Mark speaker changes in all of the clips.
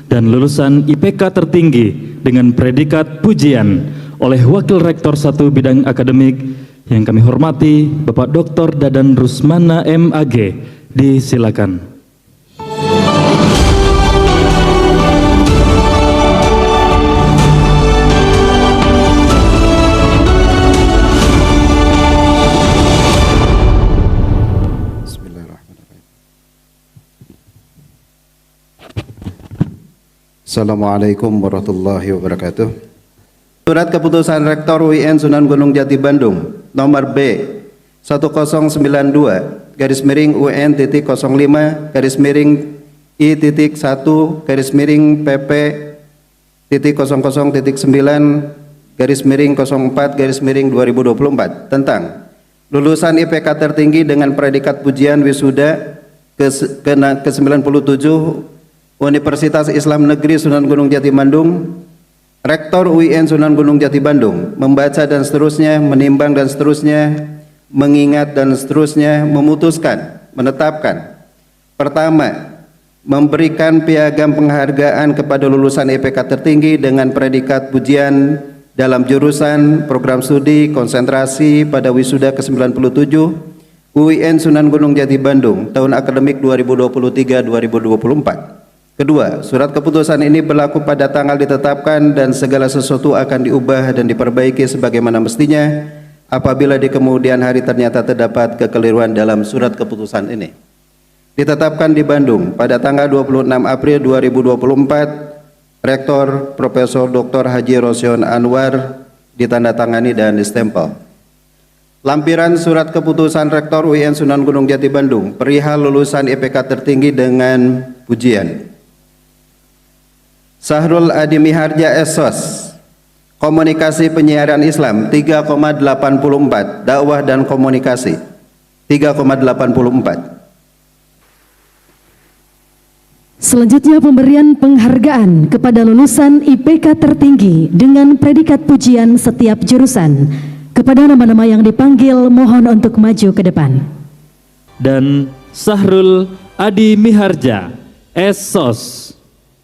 Speaker 1: dan lulusan IPK tertinggi dengan predikat pujian oleh Wakil Rektor 1 Bidang Akademik yang kami hormati Bapak Dr. Dadan Rusmana MAG. Disilakan.
Speaker 2: Assalamualaikum warahmatullahi wabarakatuh. Surat Keputusan Rektor UIN Sunan Gunung Jati Bandung nomor B 1092 garis miring UN titik 05 garis miring I titik 1 garis miring PP titik 00 titik 9 garis miring 04 garis miring 2024 tentang lulusan IPK tertinggi dengan predikat pujian wisuda ke-97 Universitas Islam Negeri Sunan Gunung Jati Bandung, Rektor UIN Sunan Gunung Jati Bandung, membaca dan seterusnya, menimbang dan seterusnya, mengingat dan seterusnya, memutuskan, menetapkan. Pertama, memberikan piagam penghargaan kepada lulusan IPK tertinggi dengan predikat pujian dalam jurusan program studi konsentrasi pada wisuda ke-97 UIN Sunan Gunung Jati Bandung tahun akademik 2023-2024. Kedua, surat keputusan ini berlaku pada tanggal ditetapkan dan segala sesuatu akan diubah dan diperbaiki sebagaimana mestinya apabila di kemudian hari ternyata terdapat kekeliruan dalam surat keputusan ini. Ditetapkan di Bandung pada tanggal 26 April 2024, Rektor Profesor Dr. Haji Rosion Anwar ditandatangani dan distempel. Lampiran surat keputusan Rektor UIN Sunan Gunung Jati Bandung perihal lulusan IPK tertinggi dengan pujian. Sahrul Adi Miharja SOS, Komunikasi Penyiaran Islam 3,84, Dakwah dan Komunikasi 3,84.
Speaker 3: Selanjutnya pemberian penghargaan kepada lulusan IPK tertinggi dengan predikat pujian setiap jurusan. Kepada nama-nama yang dipanggil mohon untuk maju ke depan.
Speaker 1: Dan Sahrul Adi Miharja SOS.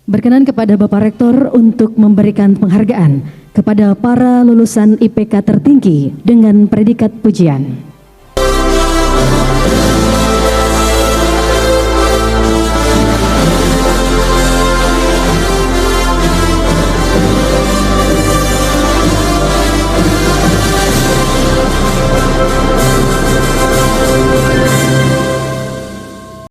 Speaker 3: Berkenan kepada Bapak Rektor untuk memberikan penghargaan kepada para lulusan IPK tertinggi dengan predikat pujian.